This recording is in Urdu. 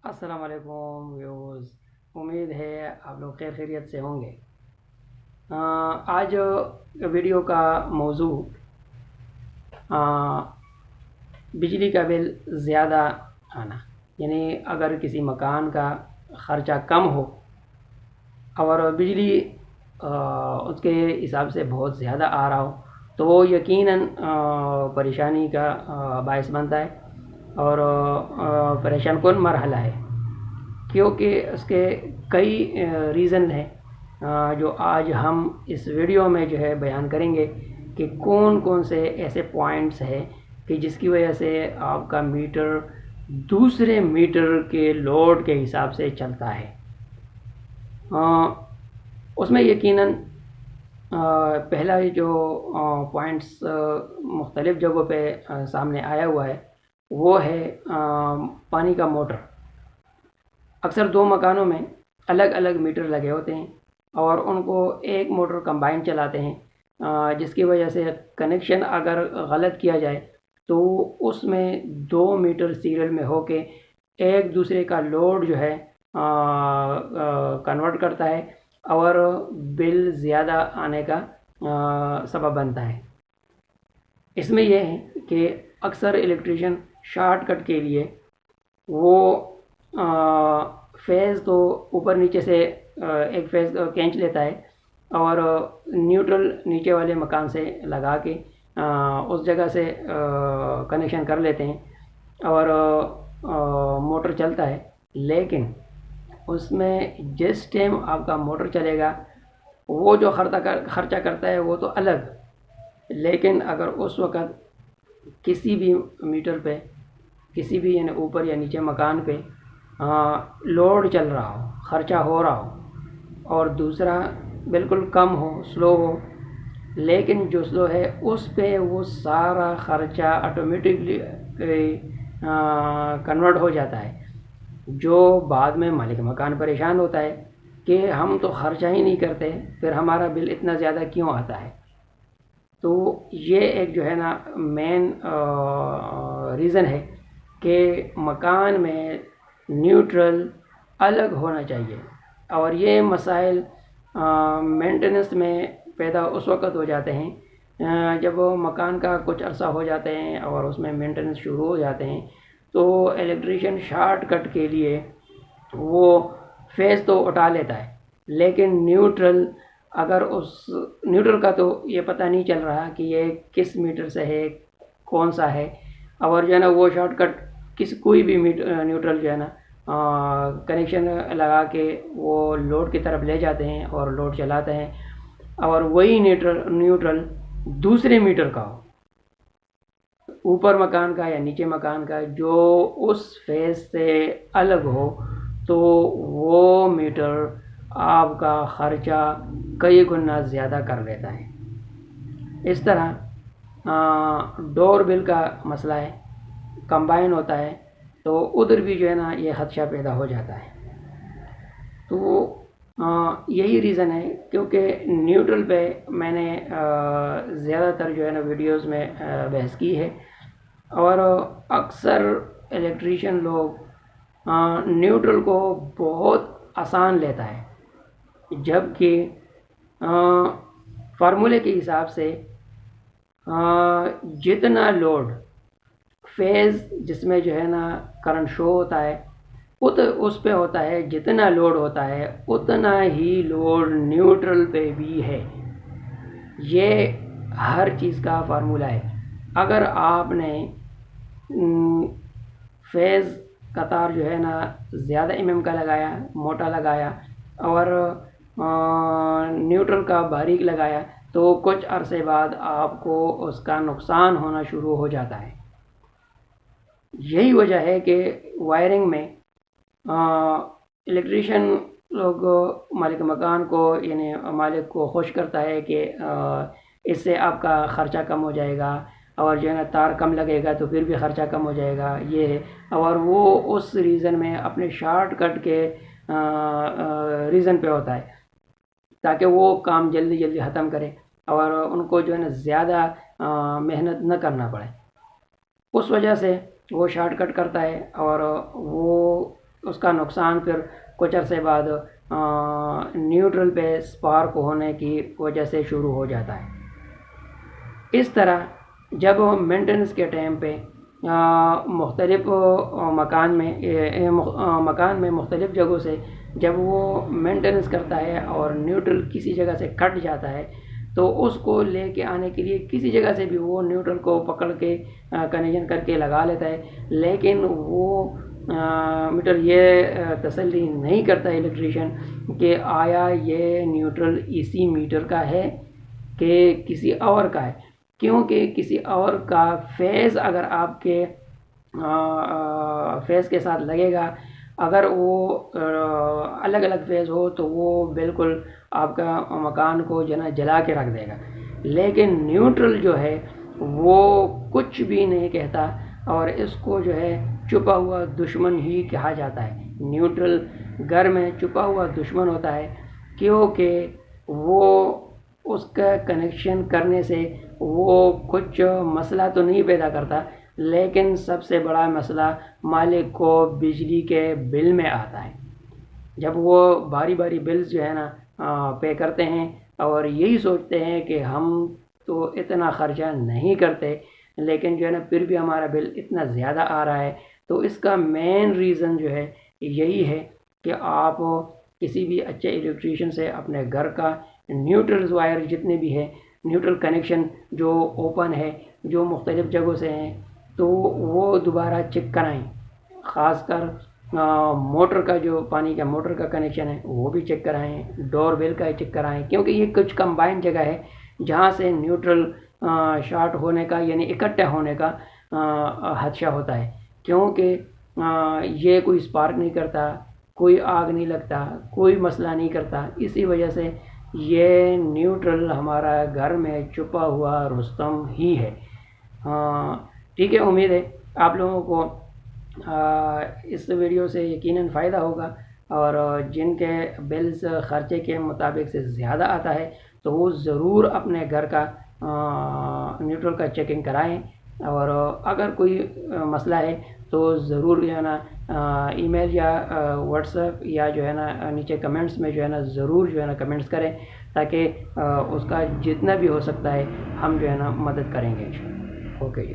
السلام علیکم ویوز، امید ہے آپ لوگ خیر خیریت سے ہوں گے۔ آج ویڈیو کا موضوع بجلی کا بل زیادہ آنا، یعنی اگر کسی مکان کا خرچہ کم ہو اور بجلی اس کے حساب سے بہت زیادہ آ رہا ہو تو وہ یقیناً پریشانی کا باعث بنتا ہے اور پریشان کن مرحلہ ہے، کیونکہ اس کے کئی ریزن ہیں جو آج ہم اس ویڈیو میں جو ہے بیان کریں گے کہ کون کون سے ایسے پوائنٹس ہیں کہ جس کی وجہ سے آپ کا میٹر دوسرے میٹر کے لوڈ کے حساب سے چلتا ہے۔ اس میں یقیناً پہلا جو پوائنٹس مختلف جگہوں پہ سامنے آیا ہوا ہے وہ ہے پانی کا موٹر۔ اکثر دو مکانوں میں الگ الگ میٹر لگے ہوتے ہیں اور ان کو ایک موٹر کمبائن چلاتے ہیں، جس کی وجہ سے کنیکشن اگر غلط کیا جائے تو اس میں دو میٹر سیریل میں ہو کے ایک دوسرے کا لوڈ جو ہے کنورٹ کرتا ہے اور بل زیادہ آنے کا سبب بنتا ہے۔ اس میں یہ ہے کہ اکثر الیکٹریشین شارٹ کٹ کے لیے وہ فیز تو اوپر نیچے سے ایک فیز کھینچ لیتا ہے اور نیوٹرل نیچے والے مکان سے لگا کے اس جگہ سے کنیکشن کر لیتے ہیں اور موٹر چلتا ہے، لیکن اس میں جس ٹائم آپ کا موٹر چلے گا وہ جو خرچہ کرتا ہے وہ تو الگ، لیکن اگر اس وقت کسی بھی میٹر پہ کسی بھی یعنی اوپر یا نیچے مکان پہ لوڈ چل رہا ہو، خرچہ ہو رہا ہو اور دوسرا بالکل کم ہو، سلو ہو، لیکن جو سلو ہے اس پہ وہ سارا خرچہ آٹومیٹکلی کنورٹ ہو جاتا ہے، جو بعد میں مالک مکان پریشان ہوتا ہے کہ ہم تو خرچہ ہی نہیں کرتے پھر ہمارا بل اتنا زیادہ کیوں آتا ہے۔ تو یہ ایک جو ہے نا مین ریزن ہے کہ مکان میں نیوٹرل الگ ہونا چاہیے، اور یہ مسائل مینٹیننس میں پیدا اس وقت ہو جاتے ہیں جب مکان کا کچھ عرصہ ہو جاتے ہیں اور اس میں مینٹیننس شروع ہو جاتے ہیں تو الیکٹریشین شارٹ کٹ کے لیے وہ فیز تو اٹھا لیتا ہے، لیکن نیوٹرل اگر اس نیوٹرل کا تو یہ پتہ نہیں چل رہا کہ یہ کس میٹر سے ہے، کون سا ہے، اور جو ہے نا وہ شارٹ کٹ کوئی بھی نیوٹرل جو ہے نا کنیکشن لگا کے وہ لوڈ کی طرف لے جاتے ہیں اور لوڈ چلاتے ہیں، اور وہی نیوٹرل دوسرے میٹر کا ہو، اوپر مکان کا یا نیچے مکان کا، جو اس فیز سے الگ ہو، تو وہ میٹر آپ کا خرچہ کئی گنا زیادہ کر لیتا ہے۔ اس طرح ڈور بل کا مسئلہ ہے، کمبائن ہوتا ہے تو ادھر بھی جو ہے نا یہ خدشہ پیدا ہو جاتا ہے۔ تو یہی ریزن ہے، کیونکہ نیوٹرل پہ میں نے زیادہ تر جو ہے نا ویڈیوز میں بحث کی ہے، اور اکثر الیکٹریشین لوگ نیوٹرل کو بہت آسان لیتا ہے، جبکہ فارمولے کے حساب سے جتنا لوڈ فیز جس میں جو ہے نا کرنٹ شو ہوتا ہے اس پہ ہوتا ہے، جتنا لوڈ ہوتا ہے اتنا ہی لوڈ نیوٹرل پہ بھی ہے۔ یہ ہر چیز کا فارمولہ ہے۔ اگر آپ نے فیز کا تار جو ہے نا زیادہ ایم کا لگایا، موٹا لگایا، اور نیوٹرل کا باریک لگایا تو کچھ عرصے بعد آپ کو اس کا نقصان ہونا شروع ہو جاتا ہے۔ یہی وجہ ہے کہ وائرنگ میں الیکٹریشین لوگ مالک مکان کو یعنی مالک کو خوش کرتا ہے کہ اس سے آپ کا خرچہ کم ہو جائے گا، اور جو ہے نا تار کم لگے گا تو پھر بھی خرچہ کم ہو جائے گا، یہ ہے، اور وہ اس ریزن میں اپنے شارٹ کٹ کے ریزن پہ ہوتا ہے تاکہ وہ کام جلدی جلدی ختم کرے اور ان کو جو ہے نا زیادہ محنت نہ کرنا پڑے۔ اس وجہ سے وہ شارٹ کٹ کرتا ہے اور وہ اس کا نقصان پھر کچھ عرصے بعد نیوٹرل پہ سپارک ہونے کی وجہ سے شروع ہو جاتا ہے۔ اس طرح جب مینٹیننس کے ٹائم پہ مختلف مکان میں مختلف جگہوں سے جب وہ مینٹیننس کرتا ہے اور نیوٹرل کسی جگہ سے کٹ جاتا ہے تو اس کو لے کے آنے کے لیے کسی جگہ سے بھی وہ نیوٹرل کو پکڑ کے کنیکشن کر کے لگا لیتا ہے، لیکن وہ میٹر یہ تسلی نہیں کرتا الیکٹریشین کہ آیا یہ نیوٹرل اسی میٹر کا ہے کہ کسی اور کا ہے، کیونکہ کسی اور کا فیز اگر آپ کے فیز کے ساتھ لگے گا، اگر وہ الگ الگ فیز ہو تو وہ بالکل آپ کا مکان کو جلا کے رکھ دے گا، لیکن نیوٹرل جو ہے وہ کچھ بھی نہیں کہتا اور اس کو جو ہے چھپا ہوا دشمن ہی کہا جاتا ہے۔ نیوٹرل گھر میں چھپا ہوا دشمن ہوتا ہے، کیونکہ وہ اس کا کنیکشن کرنے سے وہ کچھ مسئلہ تو نہیں پیدا کرتا، لیکن سب سے بڑا مسئلہ مالک کو بجلی کے بل میں آتا ہے۔ جب وہ باری باری بلز جو ہے نا پے کرتے ہیں اور یہی سوچتے ہیں کہ ہم تو اتنا خرچہ نہیں کرتے، لیکن جو ہے نا پھر بھی ہمارا بل اتنا زیادہ آ رہا ہے، تو اس کا مین ریزن جو ہے یہی ہے کہ آپ کسی بھی اچھے الیکٹریشین سے اپنے گھر کا نیوٹرل وائر جتنے بھی ہیں، نیوٹرل کنیکشن جو اوپن ہے، جو مختلف جگہوں سے ہیں، تو وہ دوبارہ چیک کرائیں۔ خاص کر موٹر کا جو پانی کا موٹر کا کنیکشن ہے وہ بھی چیک کرائیں، ڈور بیل کا چیک کرائیں، کیونکہ یہ کچھ کمبائن جگہ ہے جہاں سے نیوٹرل شارٹ ہونے کا یعنی اکٹھا ہونے کا خدشہ ہوتا ہے، کیونکہ یہ کوئی سپارک نہیں کرتا، کوئی آگ نہیں لگتا، کوئی مسئلہ نہیں کرتا، اسی وجہ سے یہ نیوٹرل ہمارا گھر میں چھپا ہوا رستم ہی ہے۔ ٹھیک ہے، امید ہے آپ لوگوں کو اس ویڈیو سے یقیناً فائدہ ہوگا، اور جن کے بلز خرچے کے مطابق سے زیادہ آتا ہے تو وہ ضرور اپنے گھر کا نیوٹرل کا چیکنگ کرائیں، اور اگر کوئی مسئلہ ہے تو ضرور جو ہے نا ای میل یا واٹس ایپ یا جو ہے نا نیچے کمنٹس میں جو ہے نا ضرور جو ہے نا کمنٹس کریں، تاکہ اس کا جتنا بھی ہو سکتا ہے ہم جو ہے نا مدد کریں گے انشاءاللہ۔ اوکے